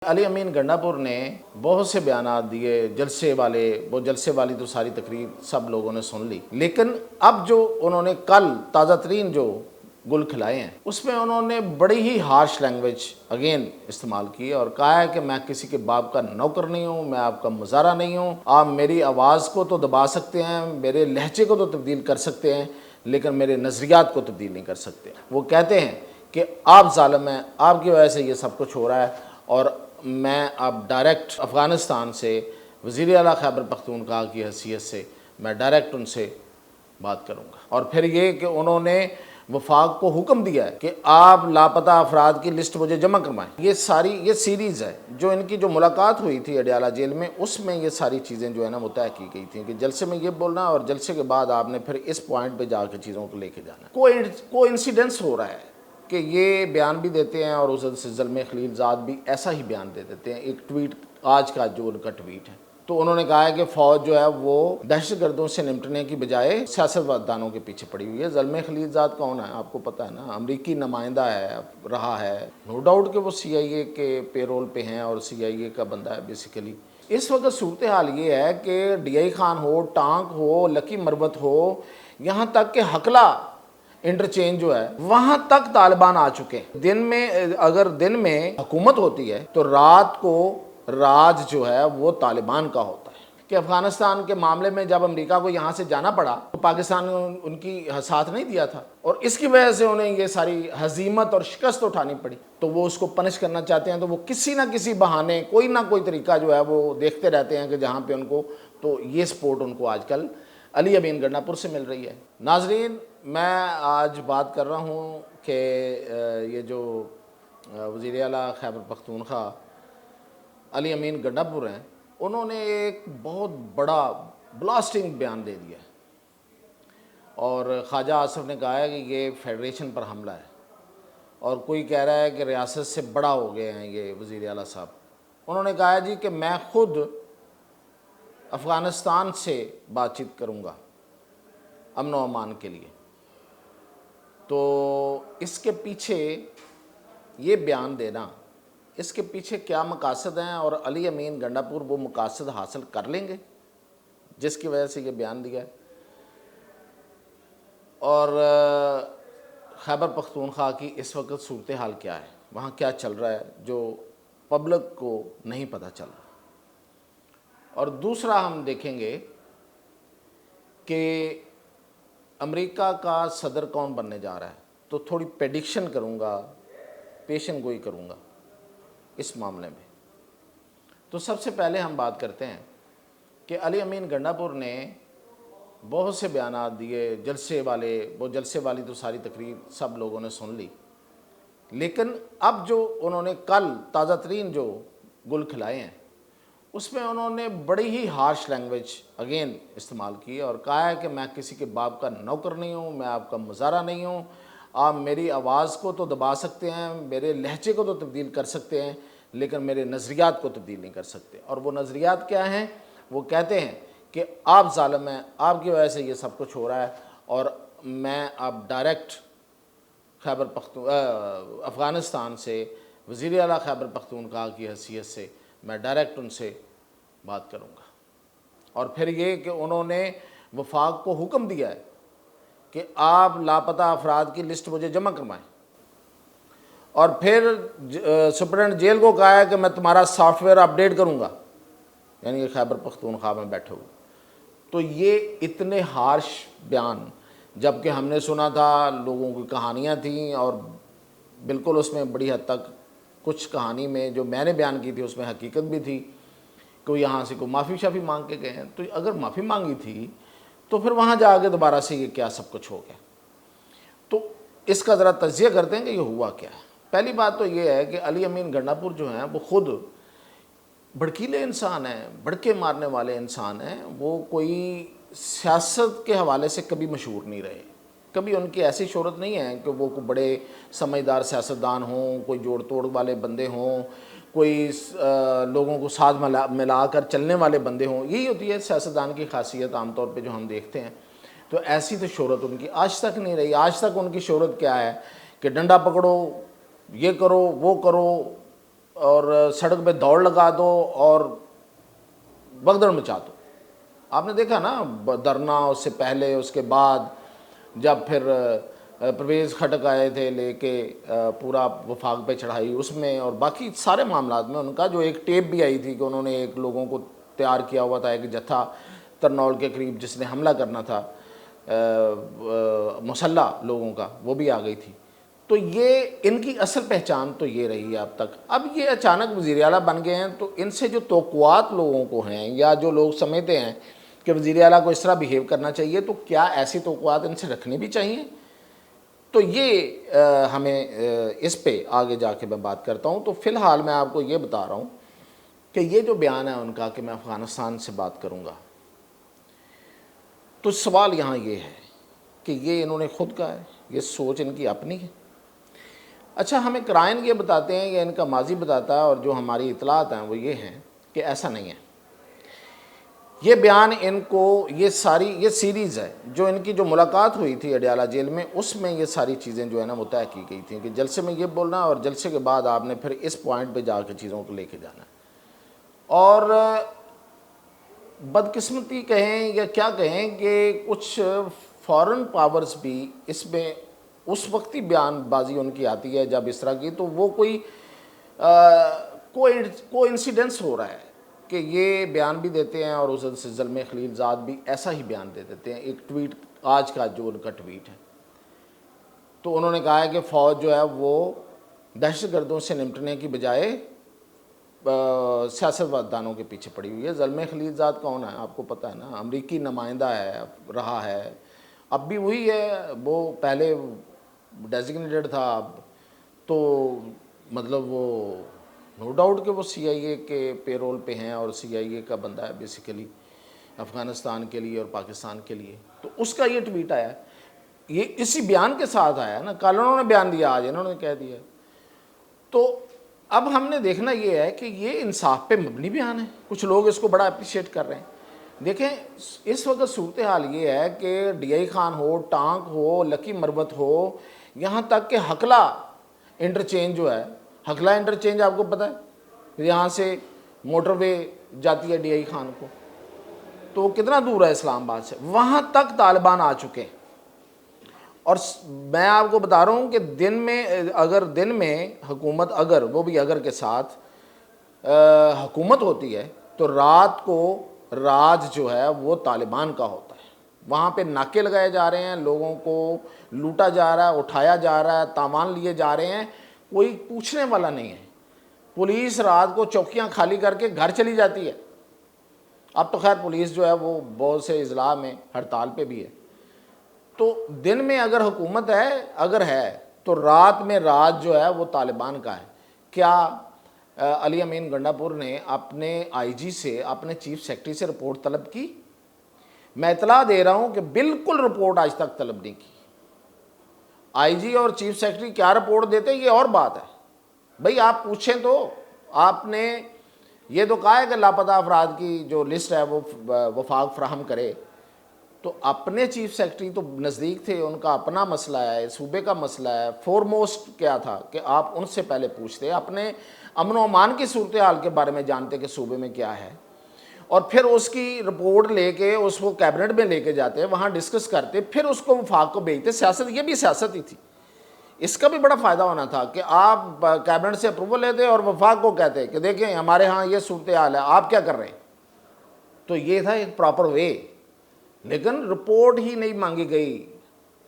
علی امین گنڈاپور نے بہت سے بیانات دیے جلسے والے، وہ جلسے والی تو ساری تقریر سب لوگوں نے سن لی، لیکن اب جو انہوں نے کل تازہ ترین جو گل کھلائے ہیں اس میں انہوں نے بڑی ہی ہارش لینگویج اگین استعمال کی اور کہا ہے کہ میں کسی کے باپ کا نوکر نہیں ہوں، میں آپ کا مزارع نہیں ہوں، آپ میری آواز کو تو دبا سکتے ہیں، میرے لہجے کو تو تبدیل کر سکتے ہیں، لیکن میرے نظریات کو تبدیل نہیں کر سکتے۔ وہ کہتے ہیں کہ آپ ظالم ہیں، آپ کی وجہ سے یہ سب کچھ ہو رہا ہے، اور میں اب ڈائریکٹ افغانستان سے وزیر اعلیٰ خیبر پختونخوا کی حیثیت سے میں ڈائریکٹ ان سے بات کروں گا۔ اور پھر یہ کہ انہوں نے وفاق کو حکم دیا ہے کہ آپ لاپتہ افراد کی لسٹ مجھے جمع کروائیں۔ یہ سیریز ہے جو ان کی جو ملاقات ہوئی تھی اڈیالہ جیل میں، اس میں یہ ساری چیزیں جو ہے نا وہ طے کی گئی تھیں کہ جلسے میں یہ بولنا اور جلسے کے بعد آپ نے پھر اس پوائنٹ پہ جا کے چیزوں کو لے کے جانا۔ کوئی انسیڈنس ہو رہا ہے کہ یہ بیان بھی دیتے ہیں اور اس سے زلمے خلیل زاد بھی ایسا ہی بیان دے دیتے ہیں۔ ایک ٹویٹ آج کا جو ان کا ٹویٹ ہے تو انہوں نے کہا ہے کہ فوج جو ہے وہ دہشت گردوں سے نمٹنے کی بجائے سیاست دانوں کے پیچھے پڑی ہوئی ہے۔ زلمے خلیل زاد کون ہے آپ کو پتہ ہے نا، امریکی نمائندہ ہے، رہا ہے، نو ڈاؤٹ کہ وہ سی آئی اے کے پے رول پہ ہیں اور سی آئی اے کا بندہ ہے بیسیکلی۔ اس وقت صورتحال یہ ہے کہ ڈی آئی خان ہو، ٹانک ہو، لکی مروت ہو، یہاں تک کہ حقلہ انٹرچینج جو ہے وہاں تک طالبان آ چکے ہیں۔ دن میں اگر دن میں حکومت ہوتی ہے تو رات کو راج جو ہے وہ طالبان کا ہوتا ہے۔ کہ افغانستان کے معاملے میں جب امریکہ کو یہاں سے جانا پڑا تو پاکستان نے ان کی ساتھ نہیں دیا تھا، اور اس کی وجہ سے انہیں یہ ساری ہزیمت اور شکست اٹھانی پڑی، تو وہ اس کو پنش کرنا چاہتے ہیں، تو وہ کسی نہ کسی بہانے کوئی نہ کوئی طریقہ جو ہے وہ دیکھتے رہتے ہیں کہ جہاں پہ ان کو، تو یہ سپورٹ ان کو آج کل علی امین گنڈاپور سے مل رہی ہے۔ ناظرین، میں آج بات کر رہا ہوں کہ یہ جو وزیر اعلیٰ خیبر پختونخوا علی امین گنڈاپور ہیں، انہوں نے ایک بہت بڑا بلاسٹنگ بیان دے دیا ہے، اور خواجہ آصف نے کہا ہے کہ یہ فیڈریشن پر حملہ ہے، اور کوئی کہہ رہا ہے کہ ریاست سے بڑا ہو گئے ہیں یہ وزیر اعلیٰ صاحب۔ انہوں نے کہا ہے جی کہ میں خود افغانستان سے بات چیت کروں گا امن و امان کے لیے۔ تو اس کے پیچھے یہ بیان دینا، اس کے پیچھے کیا مقاصد ہیں، اور علی امین گنڈاپور وہ مقاصد حاصل کر لیں گے جس کی وجہ سے یہ بیان دیا ہے؟ اور خیبر پختونخوا کی اس وقت صورتحال کیا ہے، وہاں کیا چل رہا ہے جو پبلک کو نہیں پتہ چل رہا؟ اور دوسرا ہم دیکھیں گے کہ امریکہ کا صدر کون بننے جا رہا ہے، تو تھوڑی پیڈکشن کروں گا، پیشن گوئی کروں گا اس معاملے میں۔ تو سب سے پہلے ہم بات کرتے ہیں کہ علی امین گنڈاپور نے بہت سے بیانات دیے جلسے والے، وہ جلسے والی تو ساری تقریر سب لوگوں نے سن لی، لیکن اب جو انہوں نے کل تازہ ترین جو گل کھلائے ہیں اس میں انہوں نے بڑی ہی ہارش لینگویج اگین استعمال کی اور کہا ہے کہ میں کسی کے باپ کا نوکر نہیں ہوں، میں آپ کا مزارع نہیں ہوں، آپ میری آواز کو تو دبا سکتے ہیں، میرے لہجے کو تو تبدیل کر سکتے ہیں، لیکن میرے نظریات کو تبدیل نہیں کر سکتے۔ اور وہ نظریات کیا ہیں؟ وہ کہتے ہیں کہ آپ ظالم ہیں، آپ کی وجہ سے یہ سب کچھ ہو رہا ہے، اور میں اب ڈائریکٹ افغانستان سے وزیر اعلیٰ خیبر پختونخوا کی حیثیت سے میں ڈائریکٹ ان سے بات کروں گا۔ اور پھر یہ کہ انہوں نے وفاق کو حکم دیا ہے کہ آپ لاپتہ افراد کی لسٹ مجھے جمع کروائیں، اور پھر سپرنٹینڈنٹ جیل کو کہا ہے کہ میں تمہارا سافٹ ویئر اپڈیٹ کروں گا، یعنی کہ خیبر پختونخوا میں بیٹھے ہوئے۔ تو یہ اتنے ہارش بیان، جبکہ ہم نے سنا تھا لوگوں کی کہانیاں تھیں، اور بالکل اس میں بڑی حد تک کچھ کہانی میں جو میں نے بیان کی تھی اس میں حقیقت بھی تھی، کوئی یہاں سے کوئی معافی شافی مانگ کے گئے ہیں، تو اگر معافی مانگی تھی تو پھر وہاں جا کے دوبارہ سے یہ کیا سب کچھ ہو گیا؟ تو اس کا ذرا تجزیہ کرتے ہیں کہ یہ ہوا کیا ہے۔ پہلی بات تو یہ ہے کہ علی امین گنڈاپور جو ہیں وہ خود بھڑکیلے انسان ہیں، بھڑکے مارنے والے انسان ہیں، وہ کوئی سیاست کے حوالے سے کبھی مشہور نہیں رہے، کبھی ان کی ایسی شہرت نہیں ہے کہ وہ کوئی بڑے سمجھدار سیاستدان ہوں، کوئی جوڑ توڑ والے بندے ہوں، کوئی لوگوں کو ساتھ ملا کر چلنے والے بندے ہوں۔ یہی ہوتی ہے سیاستدان کی خاصیت عام طور پہ جو ہم دیکھتے ہیں۔ تو ایسی تو شہرت ان کی آج تک نہیں رہی۔ آج تک ان کی شہرت کیا ہے کہ ڈنڈا پکڑو، یہ کرو، وہ کرو، اور سڑک پہ دوڑ لگا دو اور بگدڑ مچا دو. آپ نے دیکھا نا دھرنا، اس سے پہلے، اس کے بعد جب پھر پرویز خٹک آئے تھے لے کے پورا وفاق پہ چڑھائی، اس میں اور باقی سارے معاملات میں ان کا جو ایک ٹیپ بھی آئی تھی کہ انہوں نے ایک لوگوں کو تیار کیا ہوا تھا، ایک جتھا ترنول کے قریب جس نے حملہ کرنا تھا مسلح لوگوں کا، وہ بھی آ گئی تھی. تو یہ ان کی اصل پہچان تو یہ رہی ہے اب تک. اب یہ اچانک وزیر اعلیٰ بن گئے ہیں تو ان سے جو توقعات لوگوں کو ہیں یا جو لوگ سمجھتے ہیں کہ وزیر اعلیٰ کو اس طرح بیہیو کرنا چاہیے، تو کیا ایسی توقعات ان سے رکھنی بھی چاہیے؟ تو یہ ہمیں اس پہ آگے جا کے میں بات کرتا ہوں. تو فی الحال میں آپ کو یہ بتا رہا ہوں کہ یہ جو بیان ہے ان کا کہ میں افغانستان سے بات کروں گا، تو سوال یہاں یہ ہے کہ یہ انہوں نے خود کہا ہے، یہ سوچ ان کی اپنی ہے. اچھا، ہمیں قرائن یہ بتاتے ہیں یا ان کا ماضی بتاتا ہے، اور جو ہماری اطلاعات ہیں وہ یہ ہیں کہ ایسا نہیں ہے. یہ بیان ان کو یہ سیریز ہے جو ان کی جو ملاقات ہوئی تھی اڈیالہ جیل میں، اس میں یہ ساری چیزیں جو ہے نا وہ طے کی گئی تھیں کہ جلسے میں یہ بولنا اور جلسے کے بعد آپ نے پھر اس پوائنٹ پہ جا کے چیزوں کو لے کے جانا. اور بدقسمتی کہیں یا کیا کہیں کہ کچھ فارن پاورز بھی اس میں اس وقت ہی بیان بازی ان کی آتی ہے جب اس طرح کی، تو وہ کوئی انسیڈنس ہو رہا ہے کہ یہ بیان بھی دیتے ہیں اور اس سے زلمے خلیل زاد بھی ایسا ہی بیان دے دیتے ہیں. ایک ٹویٹ آج کا جو ان کا ٹویٹ ہے، تو انہوں نے کہا ہے کہ فوج جو ہے وہ دہشت گردوں سے نمٹنے کی بجائے سیاست دانوں کے پیچھے پڑی ہوئی ہے. زلمے خلیل زاد کون ہے آپ کو پتہ ہے نا، امریکی نمائندہ ہے، رہا ہے، اب بھی وہی ہے. وہ پہلے ڈیزگنیٹڈ تھا، اب تو مطلب وہ نو ڈاؤٹ کہ وہ سی آئی اے کے پے رول پہ ہیں اور سی آئی اے کا بندہ ہے بیسیکلی افغانستان کے لیے اور پاکستان کے لیے. تو اس کا یہ ٹویٹ آیا، یہ اسی بیان کے ساتھ آیا نا. کل انہوں نے بیان دیا، آج انہوں نے کہہ دیا. تو اب ہم نے دیکھنا یہ ہے کہ یہ انصاف پہ مبنی بیان ہے. کچھ لوگ اس کو بڑا اپریشیٹ کر رہے ہیں. دیکھیں اس وقت صورتحال یہ ہے کہ ڈی آئی خان ہو، ٹانک ہو، لکی مروت ہو، یہاں تک کہ حقلہ انٹرچینج جو ہے، حقلہ انٹرچینج آپ کو پتہ ہے یہاں سے موٹر وے جاتی ہے ڈی آئی خان کو، تو کتنا دور ہے اسلام آباد سے، وہاں تک طالبان آ چکے ہیں. اور میں آپ کو بتا رہا ہوں کہ دن میں حکومت، اگر وہ بھی اگر کے ساتھ حکومت ہوتی ہے، تو رات کو راج جو ہے وہ طالبان کا ہوتا ہے. وہاں پہ ناکے لگائے جا رہے ہیں، لوگوں کو لوٹا جا رہا ہے، اٹھایا جا رہا ہے، تاوان لیے جا رہے ہیں، کوئی پوچھنے والا نہیں ہے. پولیس رات کو چوکیاں خالی کر کے گھر چلی جاتی ہے. اب تو خیر پولیس جو ہے وہ بہت سے اضلاع میں ہڑتال پہ بھی ہے. تو دن میں اگر حکومت ہے تو رات میں راج جو ہے وہ طالبان کا ہے. کیا علی امین گنڈا پور نے اپنے آئی جی سے، اپنے چیف سیکرٹری سے رپورٹ طلب کی؟ میں اطلاع دے رہا ہوں کہ بالکل رپورٹ آج تک طلب نہیں کی. آئی جی اور چیف سیکرٹری کیا رپورٹ دیتے یہ اور بات ہے. بھئی آپ پوچھیں تو، آپ نے یہ تو کہا ہے کہ لاپتہ افراد کی جو لسٹ ہے وہ وفاق فراہم کرے، تو اپنے چیف سیکرٹری تو نزدیک تھے، ان کا اپنا مسئلہ ہے، صوبے کا مسئلہ ہے. فورموسٹ کیا تھا کہ آپ ان سے پہلے پوچھتے، اپنے امن و امان کی صورتحال کے بارے میں جانتے کہ صوبے میں کیا ہے، اور پھر اس کی رپورٹ لے کے اس کو کیبنٹ میں لے کے جاتے، وہاں ڈسکس کرتے، پھر اس کو وفاق کو بھیجتے. سیاست، یہ بھی سیاست ہی تھی. اس کا بھی بڑا فائدہ ہونا تھا کہ آپ کیبنٹ سے اپروول لیتے اور وفاق کو کہتے کہ دیکھیں ہمارے ہاں یہ صورتحال ہے، آپ کیا کر رہے ہیں. تو یہ تھا ایک پراپر وے. لیکن رپورٹ ہی نہیں مانگی گئی.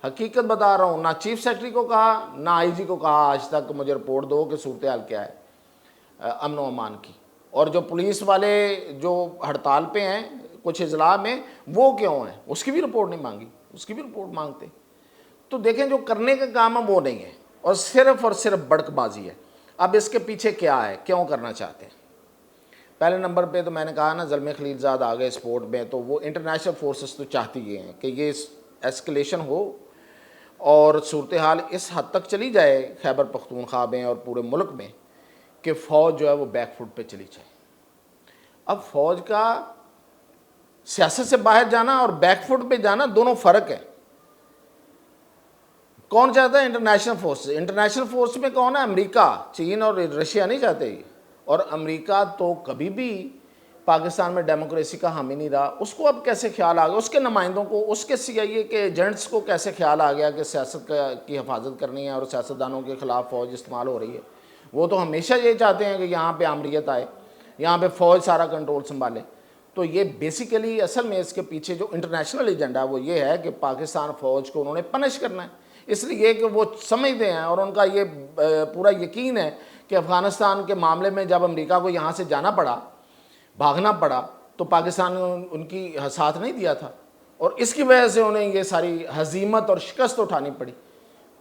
حقیقت بتا رہا ہوں، نہ چیف سیکرٹری کو کہا، نہ آئی جی کو کہا آج تک کہ مجھے رپورٹ دو کہ صورتحال کیا ہے امن و امان کی. اور جو پولیس والے جو ہڑتال پہ ہیں کچھ اضلاع میں، وہ کیوں ہیں، اس کی بھی رپورٹ نہیں مانگی، اس کی بھی رپورٹ مانگتے. تو دیکھیں جو کرنے کا کام ہے وہ نہیں ہے، اور صرف بڑک بازی ہے. اب اس کے پیچھے کیا ہے، کیوں کرنا چاہتے ہیں؟ پہلے نمبر پہ تو میں نے کہا نا زلمے خلیل زاد آ گئے سپورٹ میں، تو وہ انٹرنیشنل فورسز تو چاہتی یہ ہیں کہ یہ ایسکلیشن ہو اور صورتحال اس حد تک چلی جائے خیبر پختونخوا میں اور پورے ملک میں کہ فوج جو ہے وہ بیک فٹ پہ چلی جائے. اب فوج کا سیاست سے باہر جانا اور بیک فٹ پہ جانا دونوں فرق ہے. کون چاہتا ہے انٹرنیشنل فورس؟ انٹرنیشنل فورس میں کون ہے؟ امریکہ، چین اور رشیا نہیں چاہتے. اور امریکہ تو کبھی بھی پاکستان میں ڈیموکریسی کا حامی نہیں رہا، اس کو اب کیسے خیال آ گیا، اس کے نمائندوں کو، اس کے CIA کے ایجنٹس کو کیسے خیال آ گیا کہ سیاست کی حفاظت کرنی ہے اور سیاستدانوں کے خلاف فوج استعمال ہو رہی ہے؟ وہ تو ہمیشہ یہ چاہتے ہیں کہ یہاں پہ آمریت آئے، یہاں پہ فوج سارا کنٹرول سنبھالے۔ تو یہ بیسیکلی اصل میں اس کے پیچھے جو انٹرنیشنل ایجنڈا وہ یہ ہے کہ پاکستان فوج کو انہوں نے پنش کرنا ہے، اس لیے کہ وہ سمجھتے ہیں اور ان کا یہ پورا یقین ہے کہ افغانستان کے معاملے میں جب امریکہ کو یہاں سے جانا پڑا، بھاگنا پڑا، تو پاکستان نے ان کی ساتھ نہیں دیا تھا، اور اس کی وجہ سے انہیں یہ ساری ہزیمت اور شکست اٹھانی پڑی،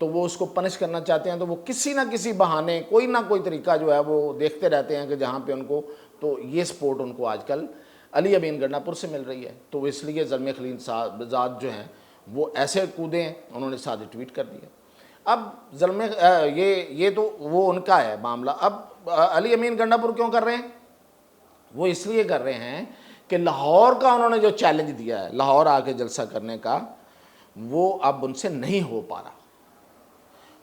تو وہ اس کو پنش کرنا چاہتے ہیں۔ تو وہ کسی نہ کسی بہانے، کوئی نہ کوئی طریقہ جو ہے وہ دیکھتے رہتے ہیں کہ جہاں پہ ان کو، تو یہ سپورٹ ان کو آج کل علی امین گنڈا پور سے مل رہی ہے۔ تو اس لیے زلمے خلیل صاحب جو ہیں وہ ایسے کودے ہیں، انہوں نے ساتھ ٹویٹ کر دیا۔ اب زلمے یہ تو وہ ان کا ہے معاملہ۔ اب علی امین گنڈا پور کیوں کر رہے ہیں؟ وہ اس لیے کر رہے ہیں کہ لاہور کا انہوں نے جو چیلنج دیا ہے لاہور آ کے جلسہ کرنے کا، وہ اب ان سے نہیں ہو پا رہا،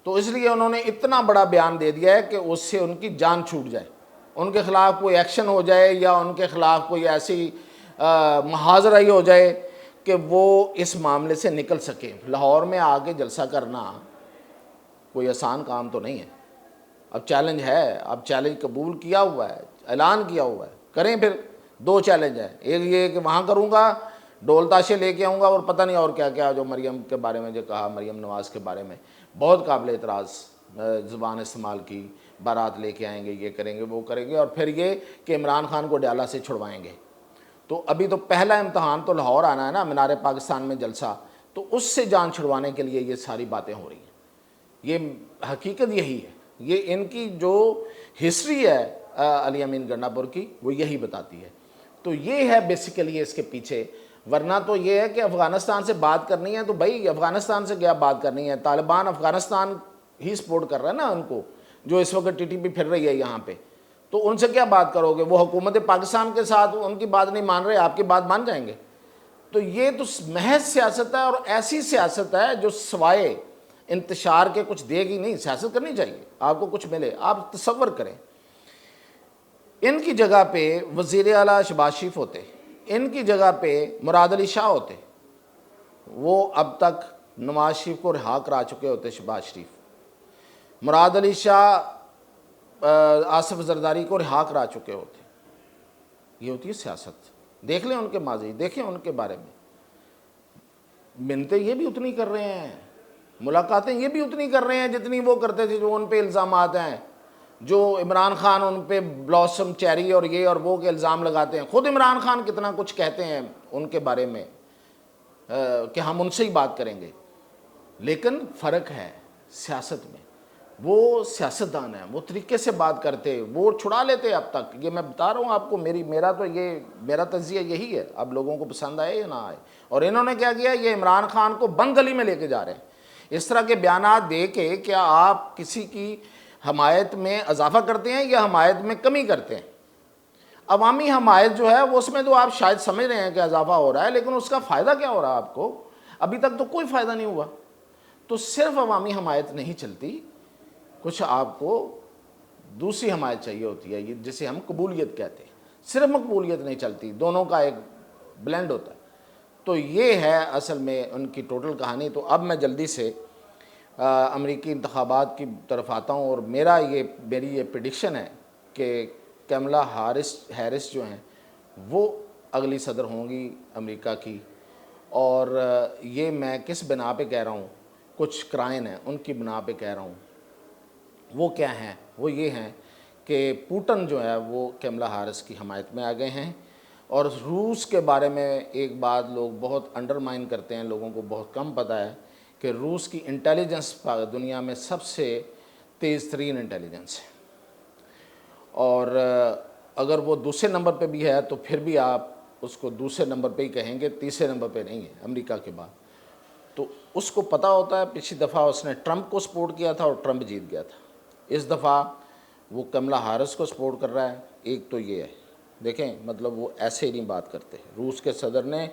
تو اس لیے انہوں نے اتنا بڑا بیان دے دیا ہے کہ اس سے ان کی جان چھوٹ جائے، ان کے خلاف کوئی ایکشن ہو جائے یا ان کے خلاف کوئی ایسی محاذرہ ہو جائے کہ وہ اس معاملے سے نکل سکے۔ لاہور میں آ کے جلسہ کرنا کوئی آسان کام تو نہیں ہے۔ اب چیلنج ہے، اب چیلنج قبول کیا ہوا ہے، اعلان کیا ہوا ہے، کریں پھر۔ دو چیلنج ہیں، ایک یہ کہ وہاں کروں گا، ڈول تاشے لے کے آؤں گا، اور پتہ نہیں اور کیا کیا جو مریم کے بارے میں جو کہا، مریم نواز کے بارے میں بہت قابل اعتراض زبان استعمال کی، بارات لے کے آئیں گے، یہ کریں گے، وہ کریں گے، اور پھر یہ کہ عمران خان کو ڈیالہ سے چھڑوائیں گے۔ تو ابھی تو پہلا امتحان تو لاہور آنا ہے نا، مینار پاکستان میں جلسہ، تو اس سے جان چھڑوانے کے لیے یہ ساری باتیں ہو رہی ہیں۔ یہ حقیقت یہی ہے، یہ ان کی جو ہسٹری ہے علی امین گنڈا پور کی، وہ یہی بتاتی ہے۔ تو یہ ہے بیسیکلی اس کے پیچھے، ورنہ تو یہ ہے کہ افغانستان سے بات کرنی ہے تو بھائی افغانستان سے کیا بات کرنی ہے، طالبان افغانستان ہی سپورٹ کر رہا ہے نا ان کو، جو اس وقت TTP پھر رہی ہے یہاں پہ، تو ان سے کیا بات کرو گے؟ وہ حکومت پاکستان کے ساتھ ان کی بات نہیں مان رہے، آپ کی بات مان جائیں گے؟ تو یہ تو محض سیاست ہے، اور ایسی سیاست ہے جو سوائے انتشار کے کچھ دے گی نہیں۔ سیاست کرنی چاہیے، آپ کو کچھ ملے۔ آپ تصور کریں، ان کی جگہ پہ وزیر اعلیٰ شہباز شریف ہوتے، ان کی جگہ پہ مراد علی شاہ ہوتے، وہ اب تک نواز شریف کو رہا کرا چکے ہوتے۔ شہباز شریف، مراد علی شاہ آصف زرداری کو رہا کرا چکے ہوتے۔ یہ ہوتی ہے سیاست۔ دیکھ لیں ان کے ماضی، دیکھیں ان کے بارے میں، منتیں یہ بھی اتنی کر رہے ہیں، ملاقاتیں یہ بھی اتنی کر رہے ہیں جتنی وہ کرتے تھے۔ جو ان پہ الزامات ہیں، جو عمران خان ان پہ بلاسم چیری اور یہ اور وہ کے الزام لگاتے ہیں، خود عمران خان کتنا کچھ کہتے ہیں ان کے بارے میں کہ ہم ان سے ہی بات کریں گے۔ لیکن فرق ہے سیاست میں، وہ سیاستدان ہیں، وہ طریقے سے بات کرتے، وہ چھڑا لیتے اب تک۔ یہ میں بتا رہا ہوں آپ کو، میرا تجزیہ یہی ہے، اب لوگوں کو پسند آئے یا نہ آئے۔ اور انہوں نے کیا کیا، یہ عمران خان کو بند گلی میں لے کے جا رہے ہیں۔ اس طرح کے بیانات دے کے کیا آپ کسی کی حمایت میں اضافہ کرتے ہیں یا حمایت میں کمی کرتے ہیں؟ عوامی حمایت جو ہے وہ اس میں تو آپ شاید سمجھ رہے ہیں کہ اضافہ ہو رہا ہے، لیکن اس کا فائدہ کیا ہو رہا ہے آپ کو؟ ابھی تک تو کوئی فائدہ نہیں ہوا۔ تو صرف عوامی حمایت نہیں چلتی، کچھ آپ کو دوسری حمایت چاہیے ہوتی ہے، جسے ہم قبولیت کہتے ہیں۔ صرف مقبولیت نہیں چلتی، دونوں کا ایک بلینڈ ہوتا ہے۔ تو یہ ہے اصل میں ان کی ٹوٹل کہانی۔ تو اب میں جلدی سے امریکی انتخابات کی طرف آتا ہوں، اور میری یہ پریڈکشن ہے کہ کیملا ہیرس جو ہیں وہ اگلی صدر ہوں گی امریکہ کی۔ اور یہ میں کس بنا پہ کہہ رہا ہوں، کچھ کرائن ہیں ان کی بنا پہ کہہ رہا ہوں۔ وہ کیا ہیں؟ وہ یہ ہیں کہ پوٹن جو ہے وہ کیملا ہیرس کی حمایت میں آ گئے ہیں۔ اور روس کے بارے میں ایک بات لوگ بہت انڈرمائن کرتے ہیں، لوگوں کو بہت کم پتہ ہے کہ روس کی انٹیلیجنس دنیا میں سب سے تیز ترین انٹیلیجنس ہے، اور اگر وہ دوسرے نمبر پہ بھی ہے تو پھر بھی آپ اس کو دوسرے نمبر پہ ہی کہیں گے، تیسرے نمبر پہ نہیں ہے امریکہ کے بعد۔ تو اس کو پتہ ہوتا ہے، پچھلی دفعہ اس نے ٹرمپ کو سپورٹ کیا تھا اور ٹرمپ جیت گیا تھا۔ اس دفعہ وہ کیملا ہیرس کو سپورٹ کر رہا ہے۔ ایک تو یہ ہے، دیکھیں مطلب وہ ایسے ہی نہیں بات کرتے۔ روس کے صدر نے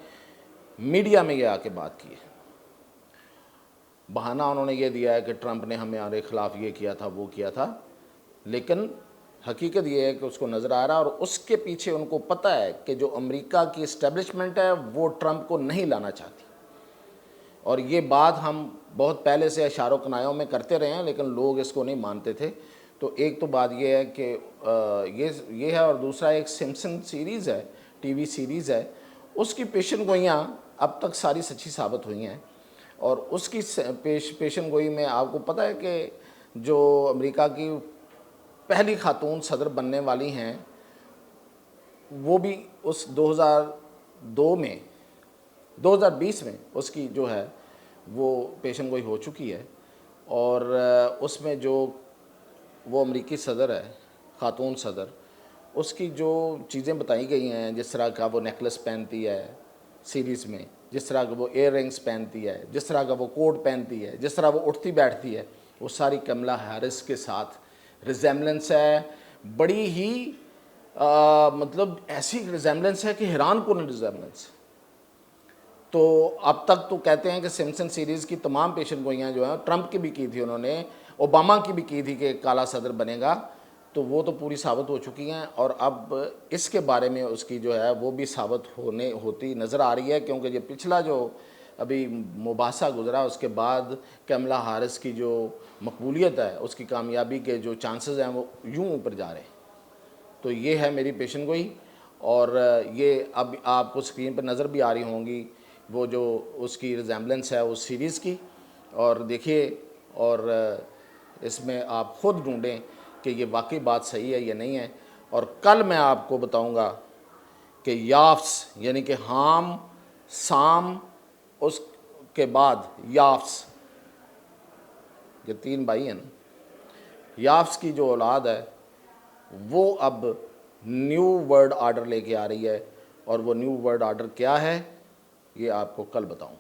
میڈیا میں یہ آ کے بات کی ہے، بہانہ انہوں نے یہ دیا ہے کہ ٹرمپ نے ہمارے خلاف یہ کیا تھا، وہ کیا تھا، لیکن حقیقت یہ ہے کہ اس کو نظر آ رہا ہے، اور اس کے پیچھے ان کو پتہ ہے کہ جو امریکہ کی اسٹیبلشمنٹ ہے وہ ٹرمپ کو نہیں لانا چاہتی، اور یہ بات ہم بہت پہلے سے اشار و کنایوں میں کرتے رہے ہیں، لیکن لوگ اس کو نہیں مانتے تھے۔ تو ایک تو بات یہ ہے کہ یہ ہے، اور دوسرا ایک سمپسن سیریز ہے، ٹی وی سیریز ہے، اس کی پیشن گوئیاں اب تک ساری سچی ثابت ہوئی ہیں، اور اس کی پیشن گوئی میں آپ کو پتہ ہے کہ جو امریکہ کی پہلی خاتون صدر بننے والی ہیں وہ بھی اس 2020 میں اس کی جو ہے وہ پیشن گوئی ہو چکی ہے، اور اس میں جو وہ امریکی صدر ہے، خاتون صدر، اس کی جو چیزیں بتائی گئی ہیں، جس طرح کا وہ نیکلس پہنتی ہے سیریز میں، جس طرح کا وہ ایئر رنگز پہنتی ہے، جس طرح کا وہ کوٹ پہنتی ہے، جس طرح وہ اٹھتی بیٹھتی ہے، وہ ساری کملا ہیرس کے ساتھ ریزیمبلنس ہے، بڑی ہی مطلب ایسی ریزیمبلنس ہے کہ حیران کن ریزیمبلنس۔ تو اب تک تو کہتے ہیں کہ سمپسن سیریز کی تمام پیشن گوئیاں جو ہیں، ٹرمپ کی بھی کی تھی انہوں نے، اوباما کی بھی کی تھی کہ کالا صدر بنے گا، تو وہ تو پوری ثابت ہو چکی ہیں، اور اب اس کے بارے میں اس کی جو ہے وہ بھی ثابت ہوتی نظر آ رہی ہے، کیونکہ یہ پچھلا جو ابھی مباحثہ گزرا اس کے بعد کملا ہیرس کی جو مقبولیت ہے، اس کی کامیابی کے جو چانسز ہیں وہ یوں اوپر جا رہے ہیں۔ تو یہ ہے میری پیشن گوئی، اور یہ اب آپ کو اسکرین پر نظر بھی آ رہی ہوں گی وہ جو اس کی ریزیمبلنس ہے اس سیریز کی، اور دیکھیے، اور اس میں آپ خود ڈھونڈیں کہ یہ واقعی بات صحیح ہے یا نہیں ہے۔ اور کل میں آپ کو بتاؤں گا کہ یافس یعنی کہ حام، سام، اس کے بعد یافس، یہ 3 بھائی ہیں نا، یافس کی جو اولاد ہے وہ اب نیو ورلڈ آرڈر لے کے آ رہی ہے، اور وہ نیو ورلڈ آرڈر کیا ہے یہ آپ کو کل بتاؤں گا۔